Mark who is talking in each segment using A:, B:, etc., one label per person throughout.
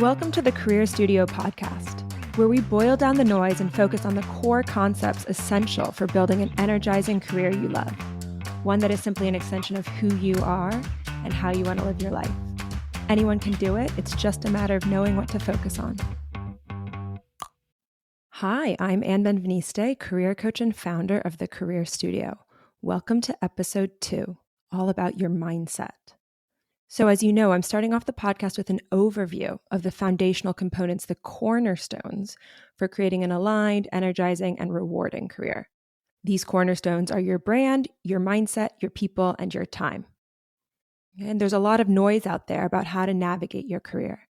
A: Welcome to the Career Studio podcast, where we boil down the noise and focus on the core concepts essential for building an energizing career you love, one that is simply an extension of who you are and how you want to live your life. Anyone can do it. It's just a matter of knowing what to focus on. Hi, I'm Anne Benveniste, career coach and founder of the Career Studio. Welcome to episode 2, all about your mindset. So as you know, I'm starting off the podcast with an overview of the foundational components, the cornerstones for creating an aligned, energizing, and rewarding career. These cornerstones are your brand, your mindset, your people, and your time. And there's a lot of noise out there about how to navigate your career.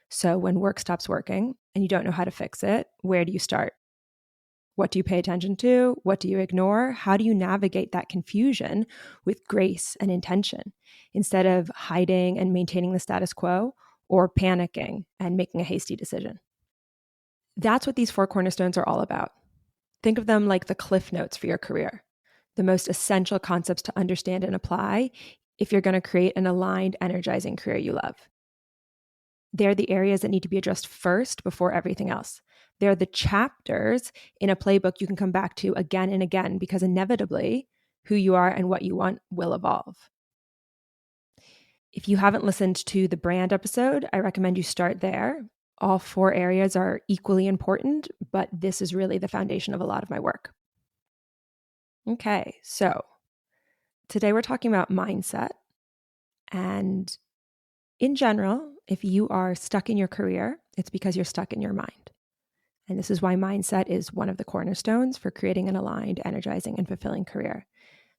A: So when work stops working and you don't know how to fix it, where do you start? What do you pay attention to? What do you ignore? How do you navigate that confusion with grace and intention instead of hiding and maintaining the status quo or panicking and making a hasty decision? That's what these 4 cornerstones are all about. Think of them like the cliff notes for your career, the most essential concepts to understand and apply if you're going to create an aligned, energizing career you love. They're the areas that need to be addressed first before everything else. They're the chapters in a playbook you can come back to again and again because inevitably who you are and what you want will evolve. If you haven't listened to the brand episode, I recommend you start there. All 4 areas are equally important, but this is really the foundation of a lot of my work. Okay, so today we're talking about mindset. And in general, if you are stuck in your career, it's because you're stuck in your mind. And this is why mindset is one of the cornerstones for creating an aligned, energizing, and fulfilling career.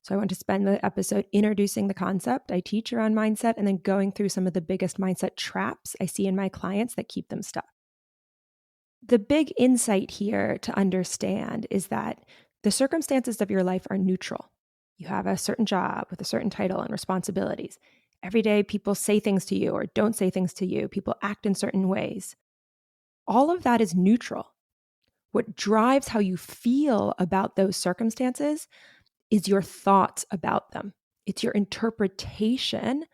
A: So I want to spend the episode introducing the concept I teach around mindset and then going through some of the biggest mindset traps I see in my clients that keep them stuck. The big insight here to understand is that the circumstances of your life are neutral. You have a certain job with a certain title and responsibilities. Every day people say things to you or don't say things to you. People act in certain ways. All of that is neutral. What drives how you feel about those circumstances is your thoughts about them. It's your interpretation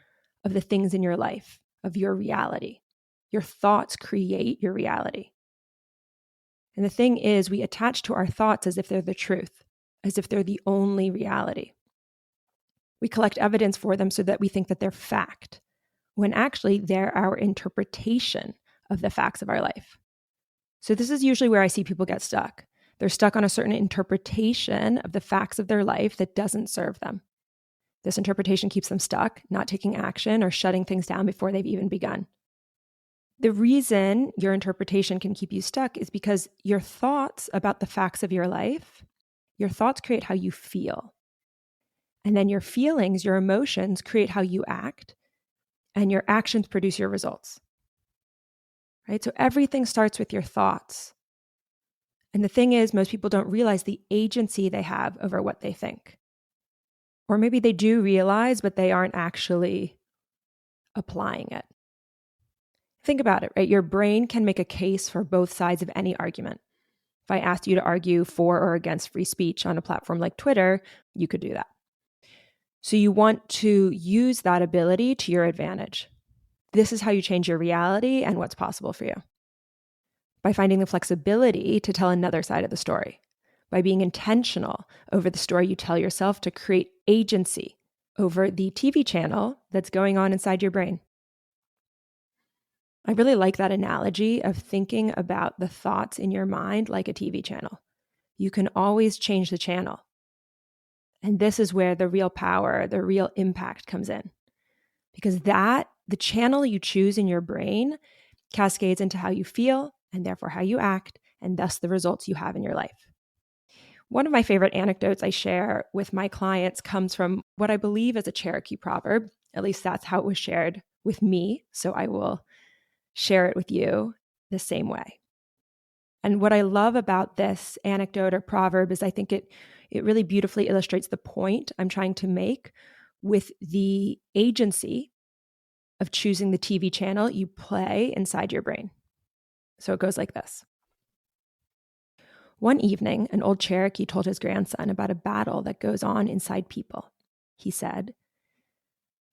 A: of the things in your life, of your reality. Your thoughts create your reality. And the thing is, we attach to our thoughts as if they're the truth, as if they're the only reality. We collect evidence for them so that we think that they're fact, when actually they're our interpretation of the facts of our life. So this is usually where I see people get stuck. They're stuck on a certain interpretation of the facts of their life that doesn't serve them. This interpretation keeps them stuck, not taking action or shutting things down before they've even begun. The reason your interpretation can keep you stuck is because your thoughts about the facts of your life, your thoughts create how you feel. And then your feelings, your emotions create how you act, and your actions produce your results. Right? So everything starts with your thoughts. And the thing is, most people don't realize the agency they have over what they think. Or maybe they do realize, but they aren't actually applying it. Think about it, right? Your brain can make a case for both sides of any argument. If I asked you to argue for or against free speech on a platform like Twitter, you could do that. So you want to use that ability to your advantage. This is how you change your reality and what's possible for you. By finding the flexibility to tell another side of the story. By being intentional over the story you tell yourself to create agency over the TV channel that's going on inside your brain. I really like that analogy of thinking about the thoughts in your mind like a TV channel. You can always change the channel. And this is where the real power, the real impact comes in. Because the channel you choose in your brain cascades into how you feel and therefore how you act, and thus the results you have in your life. One of my favorite anecdotes I share with my clients comes from what I believe is a Cherokee proverb. At least that's how it was shared with me. So I will share it with you the same way. And what I love about this anecdote or proverb is I think it really beautifully illustrates the point I'm trying to make with the agency of choosing the TV channel you play inside your brain. So it goes like this. One evening, an old Cherokee told his grandson about a battle that goes on inside people. He said,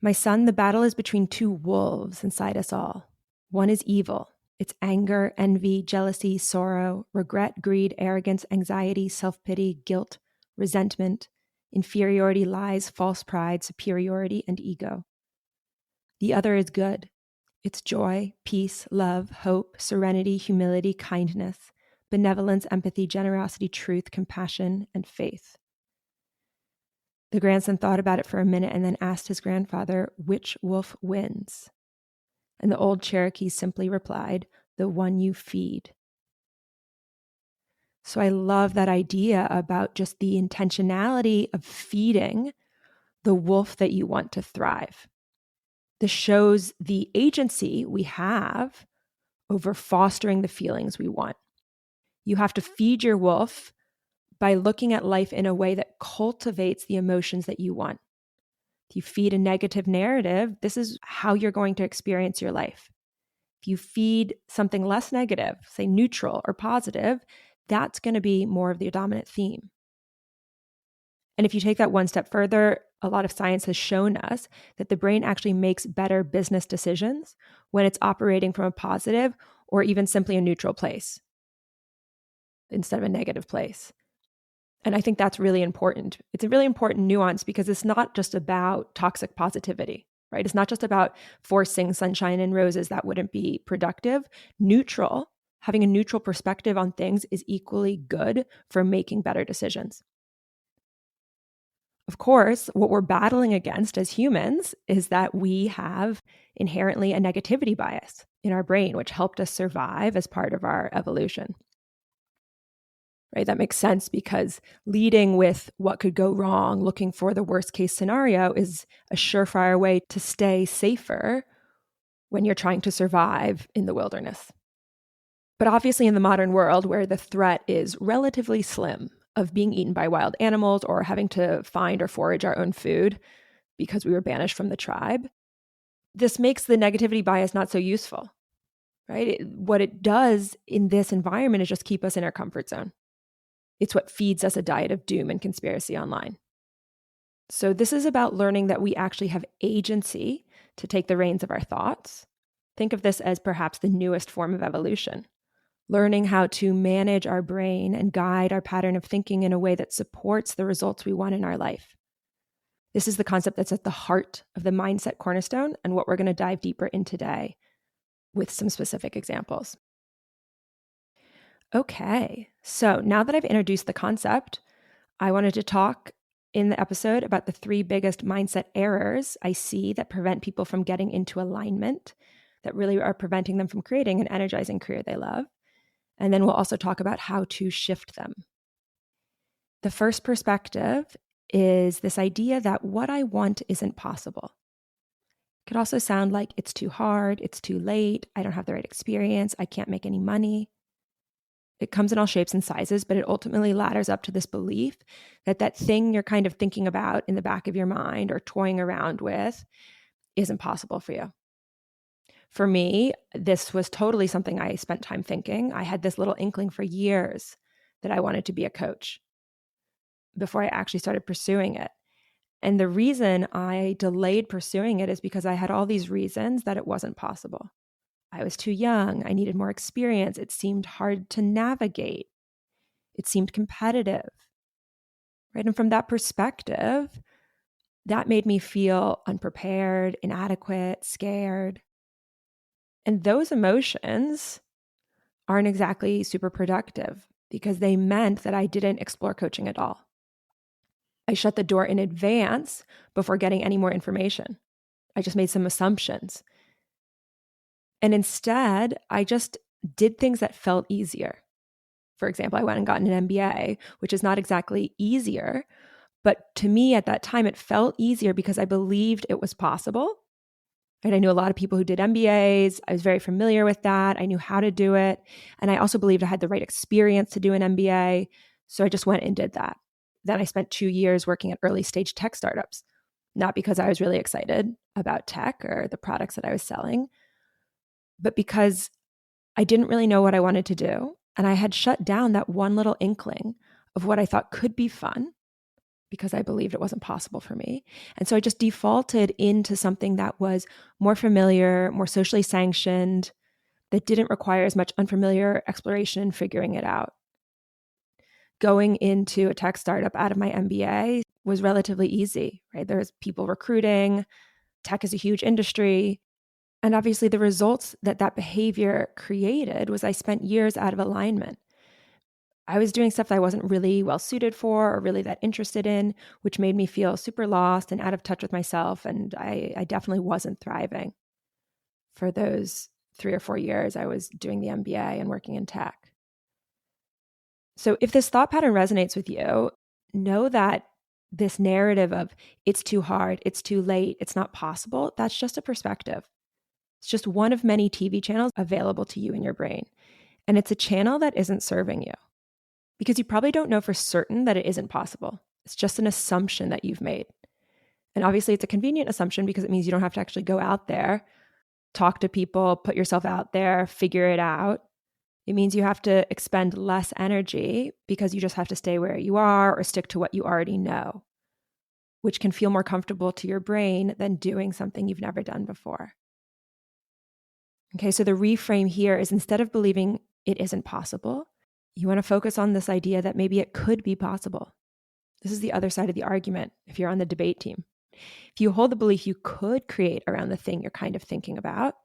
A: "My son, the battle is between 2 wolves inside us all. One is evil, It's anger, envy, jealousy, sorrow, regret, greed, arrogance, anxiety, self-pity, guilt, resentment, inferiority, lies, false pride, superiority, and ego. The other is good. It's joy, peace, love, hope, serenity, humility, kindness, benevolence, empathy, generosity, truth, compassion, and faith. The grandson thought about it for a minute and then asked his grandfather, which wolf wins? And the old Cherokee simply replied, the one you feed. So I love that idea about just the intentionality of feeding the wolf that you want to thrive. This shows the agency we have over fostering the feelings we want. You have to feed your wolf by looking at life in a way that cultivates the emotions that you want. If you feed a negative narrative, this is how you're going to experience your life. If you feed something less negative, say neutral or positive, that's going to be more of the dominant theme. And if you take that one step further, a lot of science has shown us that the brain actually makes better business decisions when it's operating from a positive or even simply a neutral place instead of a negative place. And I think that's really important. It's a really important nuance because it's not just about toxic positivity, right? It's not just about forcing sunshine and roses. That wouldn't be productive. Neutral, having a neutral perspective on things is equally good for making better decisions. Of course, what we're battling against as humans is that we have inherently a negativity bias in our brain, which helped us survive as part of our evolution. Right? That makes sense because leading with what could go wrong, looking for the worst case scenario is a surefire way to stay safer when you're trying to survive in the wilderness. But obviously in the modern world where the threat is relatively slim of being eaten by wild animals or having to find or forage our own food because we were banished from the tribe, this makes the negativity bias not so useful, right? What it does in this environment is just keep us in our comfort zone. It's what feeds us a diet of doom and conspiracy online. So this is about learning that we actually have agency to take the reins of our thoughts. Think of this as perhaps the newest form of evolution. Learning how to manage our brain and guide our pattern of thinking in a way that supports the results we want in our life. This is the concept that's at the heart of the mindset cornerstone and what we're going to dive deeper in today with some specific examples. Okay, so now that I've introduced the concept, I wanted to talk in the episode about the 3 biggest mindset errors I see that prevent people from getting into alignment, that really are preventing them from creating an energizing career they love. And then we'll also talk about how to shift them. The first perspective is this idea that what I want isn't possible. It could also sound like it's too hard, it's too late, I don't have the right experience, I can't make any money. It comes in all shapes and sizes, but it ultimately ladders up to this belief that that thing you're kind of thinking about in the back of your mind or toying around with isn't possible for you. For me, this was totally something I spent time thinking. I had this little inkling for years that I wanted to be a coach before I actually started pursuing it. And the reason I delayed pursuing it is because I had all these reasons that it wasn't possible. I was too young. I needed more experience. It seemed hard to navigate. It seemed competitive, right? And from that perspective, that made me feel unprepared, inadequate, scared. And those emotions aren't exactly super productive because they meant that I didn't explore coaching at all. I shut the door in advance before getting any more information. I just made some assumptions. And instead, I just did things that felt easier. For example, I went and got an MBA, which is not exactly easier, but to me at that time, it felt easier because I believed it was possible. And I knew a lot of people who did MBAs. I was very familiar with that. I knew how to do it. And I also believed I had the right experience to do an MBA. So I just went and did that. Then I spent 2 years working at early stage tech startups, not because I was really excited about tech or the products that I was selling, but because I didn't really know what I wanted to do. And I had shut down that one little inkling of what I thought could be fun because I believed it wasn't possible for me. And so I just defaulted into something that was more familiar, more socially sanctioned, that didn't require as much unfamiliar exploration and figuring it out. Going into a tech startup out of my MBA was relatively easy, right? There's people recruiting, tech is a huge industry. And obviously the results that behavior created was I spent years out of alignment. I was doing stuff that I wasn't really well suited for or really that interested in, which made me feel super lost and out of touch with myself. And I definitely wasn't thriving for those 3 or 4 years I was doing the MBA and working in tech. So if this thought pattern resonates with you, know that this narrative of it's too hard, it's too late, it's not possible, that's just a perspective. It's just one of many TV channels available to you in your brain. And it's a channel that isn't serving you because you probably don't know for certain that it isn't possible. It's just an assumption that you've made. And obviously it's a convenient assumption because it means you don't have to actually go out there, talk to people, put yourself out there, figure it out. It means you have to expend less energy because you just have to stay where you are or stick to what you already know, which can feel more comfortable to your brain than doing something you've never done before. Okay, so the reframe here is instead of believing it isn't possible, you want to focus on this idea that maybe it could be possible. This is the other side of the argument if you're on the debate team. If you hold the belief you could create around the thing you're kind of thinking about,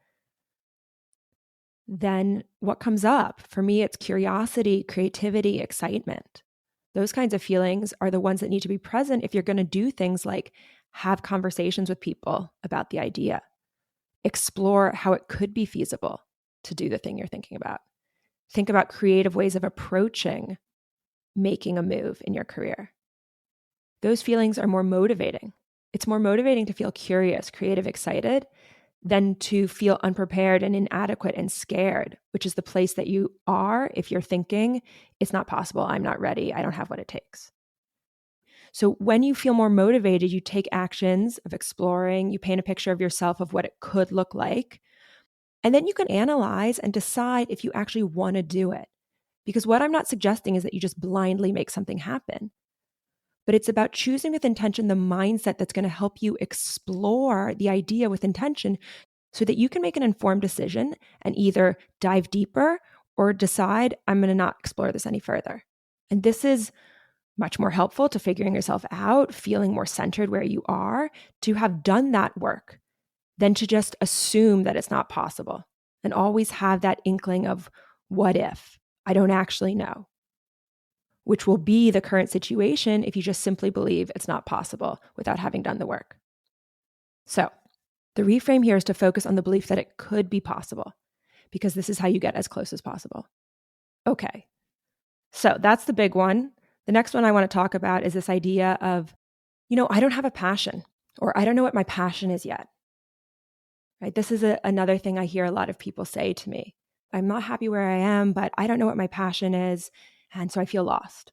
A: then what comes up? For me, it's curiosity, creativity, excitement. Those kinds of feelings are the ones that need to be present if you're going to do things like have conversations with people about the idea, explore how it could be feasible to do the thing you're thinking about. Think about creative ways of approaching making a move in your career. Those feelings are more motivating. It's more motivating to feel curious, creative, excited than to feel unprepared and inadequate and scared, which is the place that you are if you're thinking, it's not possible, I'm not ready, I don't have what it takes. So when you feel more motivated, you take actions of exploring, you paint a picture of yourself of what it could look like, and then you can analyze and decide if you actually want to do it. Because what I'm not suggesting is that you just blindly make something happen, but it's about choosing with intention the mindset that's going to help you explore the idea with intention so that you can make an informed decision and either dive deeper or decide, I'm going to not explore this any further. And this is much more helpful to figuring yourself out, feeling more centered where you are, to have done that work than to just assume that it's not possible and always have that inkling of what if? I don't actually know, which will be the current situation if you just simply believe it's not possible without having done the work. So the reframe here is to focus on the belief that it could be possible because this is how you get as close as possible. Okay, so that's the big one. The next one I want to talk about is this idea of, I don't have a passion, or I don't know what my passion is yet. Right? This is another thing I hear a lot of people say to me. I'm not happy where I am, but I don't know what my passion is, and so I feel lost.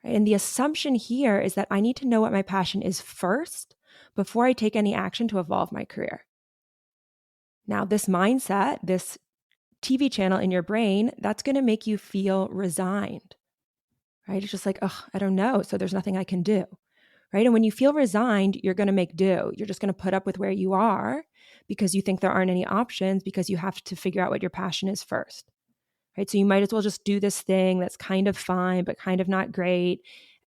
A: Right? And the assumption here is that I need to know what my passion is first before I take any action to evolve my career. Now, this mindset, this TV channel in your brain, that's going to make you feel resigned, right? It's just like, I don't know, so there's nothing I can do, right? And when you feel resigned, you're going to make do. You're just going to put up with where you are because you think there aren't any options because you have to figure out what your passion is first, right? So you might as well just do this thing that's kind of fine, but kind of not great.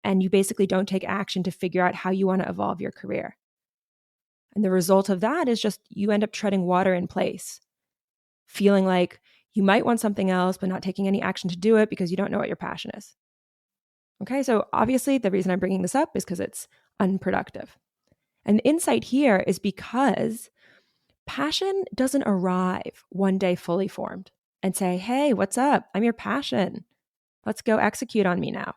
A: And you basically don't take action to figure out how you want to evolve your career. And the result of that is just you end up treading water in place, feeling like you might want something else, but not taking any action to do it because you don't know what your passion is. Okay, so obviously the reason I'm bringing this up is because it's unproductive. And the insight here is because passion doesn't arrive one day fully formed and say, hey, what's up? I'm your passion. Let's go execute on me now.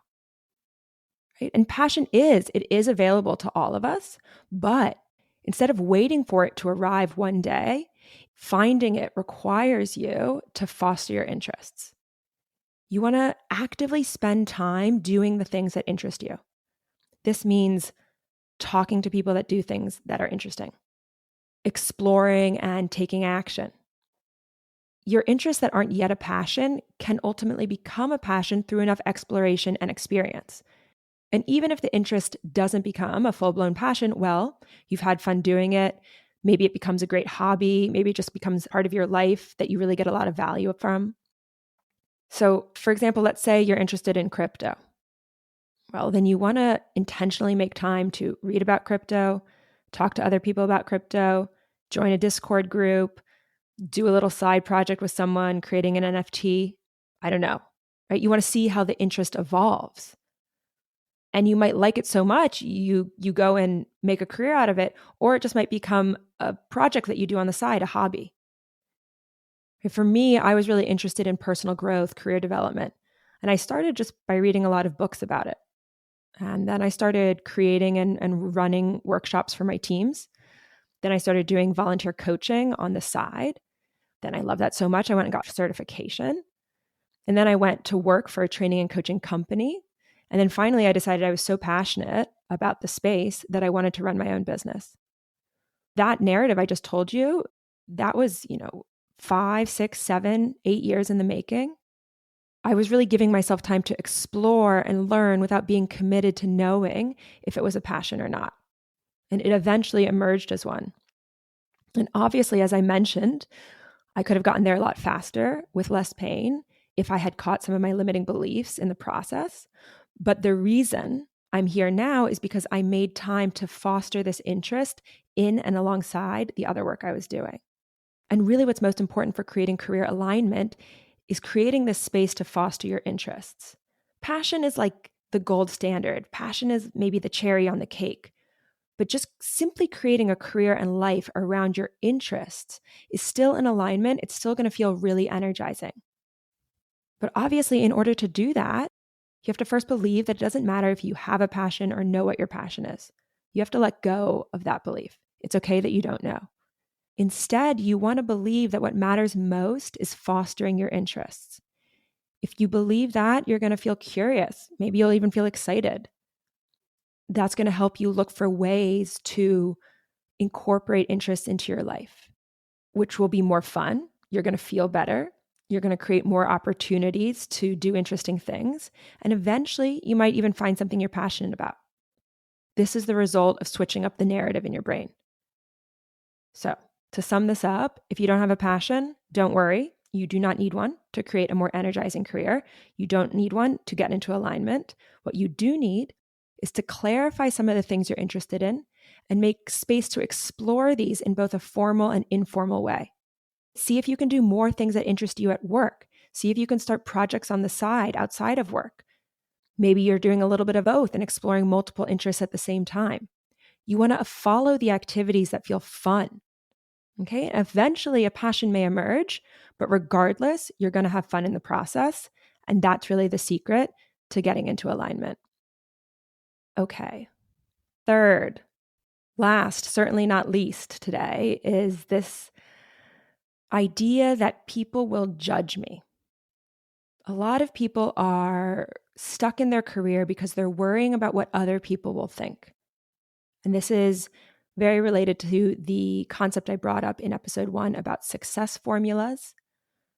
A: Right? And passion it is available to all of us, but instead of waiting for it to arrive one day, finding it requires you to foster your interests. You want to actively spend time doing the things that interest you. This means talking to people that do things that are interesting, exploring and taking action. Your interests that aren't yet a passion can ultimately become a passion through enough exploration and experience. And even if the interest doesn't become a full-blown passion, well, you've had fun doing it. Maybe it becomes a great hobby. Maybe it just becomes part of your life that you really get a lot of value from. So, for example, let's say you're interested in crypto. Well, then you want to intentionally make time to read about crypto, talk to other people about crypto, join a Discord group, do a little side project with someone, creating an NFT. I don't know, right? You want to see how the interest evolves. And you might like it so much, you go and make a career out of it, or it just might become a project that you do on the side, a hobby. For me, I was really interested in personal growth, career development. And I started just by reading a lot of books about it. And then I started creating and running workshops for my teams. Then I started doing volunteer coaching on the side. Then I loved that so much, I went and got certification. And then I went to work for a training and coaching company. And then finally, I decided I was so passionate about the space that I wanted to run my own business. That narrative I just told you, that was, 5, 6, 7, 8 years in the making. I was really giving myself time to explore and learn without being committed to knowing if it was a passion or not. And it eventually emerged as one. And obviously, as I mentioned, I could have gotten there a lot faster with less pain if I had caught some of my limiting beliefs in the process. But the reason I'm here now is because I made time to foster this interest in and alongside the other work I was doing. And really, what's most important for creating career alignment is creating this space to foster your interests. Passion is like the gold standard. Passion is maybe the cherry on the cake. But just simply creating a career and life around your interests is still in alignment. It's still going to feel really energizing. But obviously, in order to do that, you have to first believe that it doesn't matter if you have a passion or know what your passion is. You have to let go of that belief. It's okay that you don't know. Instead, you want to believe that what matters most is fostering your interests. If you believe that, you're going to feel curious. Maybe you'll even feel excited. That's going to help you look for ways to incorporate interests into your life, which will be more fun. You're going to feel better. You're going to create more opportunities to do interesting things. And eventually, you might even find something you're passionate about. This is the result of switching up the narrative in your brain. So, to sum this up, if you don't have a passion, don't worry. You do not need one to create a more energizing career. You don't need one to get into alignment. What you do need is to clarify some of the things you're interested in and make space to explore these in both a formal and informal way. See if you can do more things that interest you at work. See if you can start projects on the side outside of work. Maybe you're doing a little bit of both and exploring multiple interests at the same time. You want to follow the activities that feel fun. Okay, eventually a passion may emerge, but regardless, you're going to have fun in the process. And that's really the secret to getting into alignment. Okay, third, last, certainly not least today, is this idea that people will judge me. A lot of people are stuck in their career because they're worrying about what other people will think. And this is very related to the concept I brought up in episode 1 about success formulas.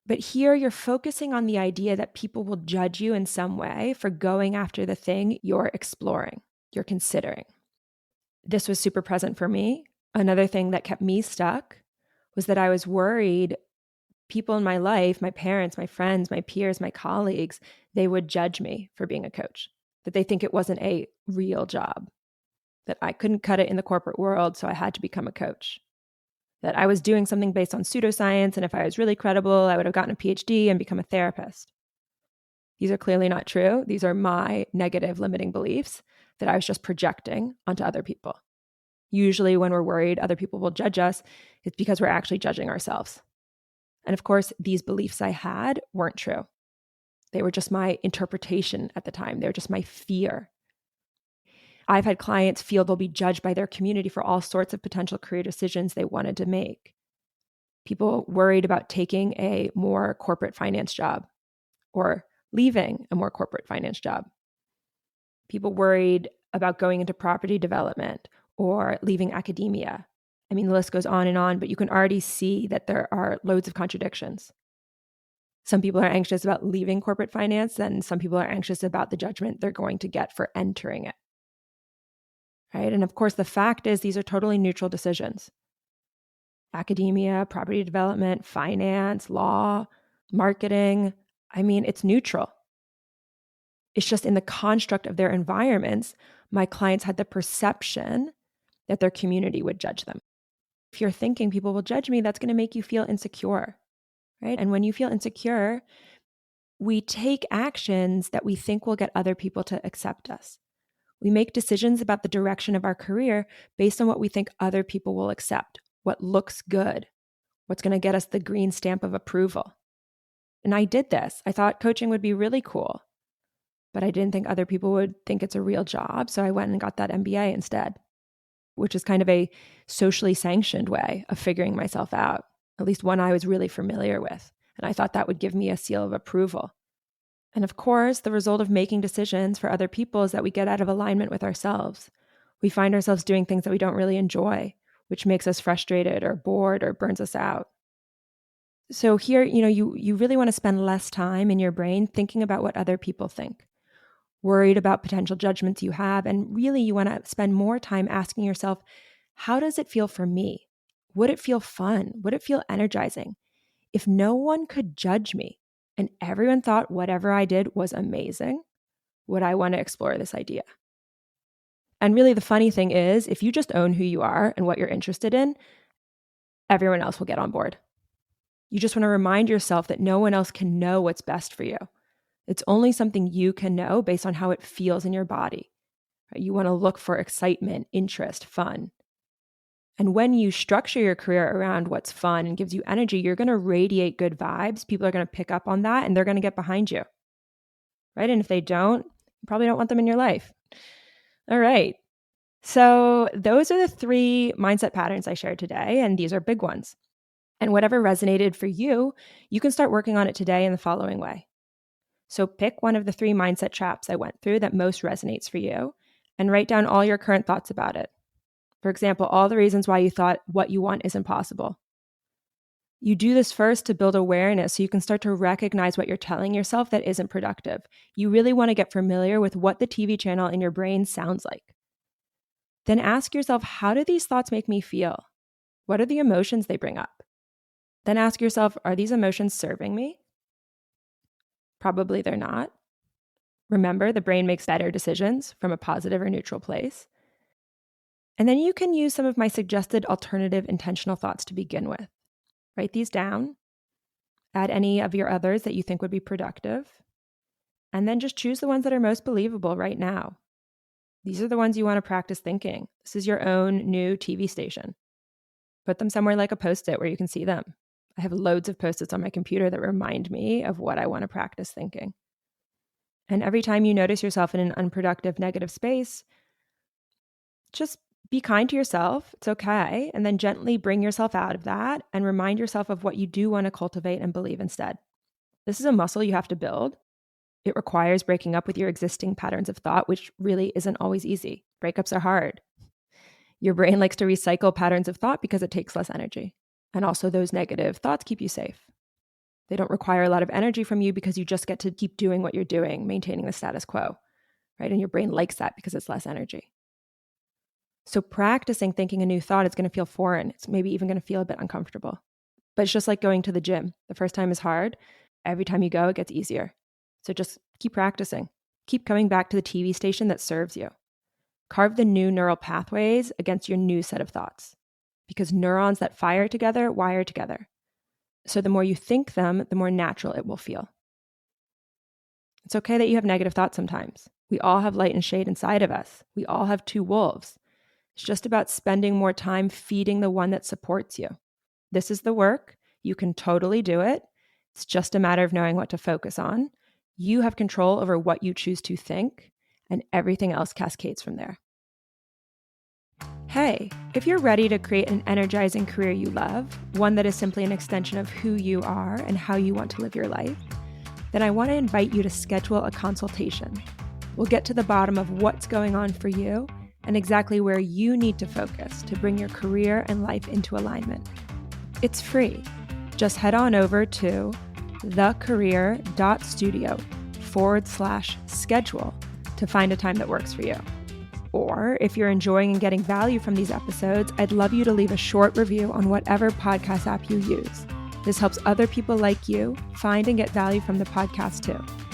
A: But here you're focusing on the idea that people will judge you in some way for going after the thing you're exploring, you're considering. This was super present for me. Another thing that kept me stuck was that I was worried people in my life, my parents, my friends, my peers, my colleagues, they would judge me for being a coach, that they think it wasn't a real job, that I couldn't cut it in the corporate world, so I had to become a coach, that I was doing something based on pseudoscience, and if I was really credible, I would have gotten a PhD and become a therapist. These are clearly not true. These are my negative limiting beliefs that I was just projecting onto other people. Usually when we're worried other people will judge us, it's because we're actually judging ourselves. And of course, these beliefs I had weren't true. They were just my interpretation at the time. They were just my fear. I've had clients feel they'll be judged by their community for all sorts of potential career decisions they wanted to make. People worried about taking a more corporate finance job or leaving a more corporate finance job. People worried about going into property development or leaving academia. I mean, the list goes on, but you can already see that there are loads of contradictions. Some people are anxious about leaving corporate finance, and some people are anxious about the judgment they're going to get for entering it. Right? And of course, the fact is these are totally neutral decisions. academia, property development, finance, law, marketing. I mean, it's neutral. It's just in the construct of their environments, my clients had the perception that their community would judge them. If you're thinking people will judge me, that's going to make you feel insecure, right? And when you feel insecure, we take actions that we think will get other people to accept us. We make decisions about the direction of our career based on what we think other people will accept, what looks good, what's going to get us the green stamp of approval. And I did this. I thought coaching would be really cool, but I didn't think other people would think it's a real job. So I went and got that MBA instead, which is kind of a socially sanctioned way of figuring myself out, at least one I was really familiar with. And I thought that would give me a seal of approval. And of course, the result of making decisions for other people is that we get out of alignment with ourselves. We find ourselves doing things that we don't really enjoy, which makes us frustrated or bored or burns us out. So here, you really want to spend less time in your brain thinking about what other people think, worried about potential judgments you have, and really you want to spend more time asking yourself, how does it feel for me? Would it feel fun? Would it feel energizing? If no one could judge me and everyone thought whatever I did was amazing, would I want to explore this idea? And really the funny thing is, if you just own who you are and what you're interested in, everyone else will get on board. You just want to remind yourself that no one else can know what's best for you. It's only something you can know based on how it feels in your body. You want to look for excitement, interest, fun. And when you structure your career around what's fun and gives you energy, you're going to radiate good vibes. People are going to pick up on that and they're going to get behind you, right? And if they don't, you probably don't want them in your life. All right. So those are the 3 mindset patterns I shared today, and these are big ones. And whatever resonated for you, you can start working on it today in the following way. So pick one of the 3 mindset traps I went through that most resonates for you and write down all your current thoughts about it. For example, all the reasons why you thought what you want is impossible. You do this first to build awareness so you can start to recognize what you're telling yourself that isn't productive. You really want to get familiar with what the TV channel in your brain sounds like. Then ask yourself, how do these thoughts make me feel? What are the emotions they bring up? Then ask yourself, are these emotions serving me? Probably they're not. Remember, the brain makes better decisions from a positive or neutral place. And then you can use some of my suggested alternative intentional thoughts to begin with. Write these down. Add any of your others that you think would be productive. And then just choose the ones that are most believable right now. These are the ones you want to practice thinking. This is your own new TV station. Put them somewhere like a Post-it where you can see them. I have loads of Post-its on my computer that remind me of what I want to practice thinking. And every time you notice yourself in an unproductive, negative space, just be kind to yourself. It's okay. And then gently bring yourself out of that and remind yourself of what you do want to cultivate and believe instead. This is a muscle you have to build. It requires breaking up with your existing patterns of thought, which really isn't always easy. Breakups are hard. Your brain likes to recycle patterns of thought because it takes less energy. And also those negative thoughts keep you safe. They don't require a lot of energy from you because you just get to keep doing what you're doing, maintaining the status quo, right? And your brain likes that because it's less energy. So practicing thinking a new thought is going to feel foreign. It's maybe even going to feel a bit uncomfortable. But it's just like going to the gym. The first time is hard. Every time you go, it gets easier. So just keep practicing. Keep coming back to the TV station that serves you. Carve the new neural pathways against your new set of thoughts. Because neurons that fire together wire together. So the more you think them, the more natural it will feel. It's okay that you have negative thoughts sometimes. We all have light and shade inside of us. We all have 2 wolves. It's just about spending more time feeding the one that supports you. This is the work. You can totally do it. It's just a matter of knowing what to focus on. You have control over what you choose to think, and everything else cascades from there. Hey, if you're ready to create an energizing career you love, one that is simply an extension of who you are and how you want to live your life, then I want to invite you to schedule a consultation. We'll get to the bottom of what's going on for you and exactly where you need to focus to bring your career and life into alignment. It's free. Just head on over to thecareer.studio/schedule to find a time that works for you. Or if you're enjoying and getting value from these episodes, I'd love you to leave a short review on whatever podcast app you use. This helps other people like you find and get value from the podcast too.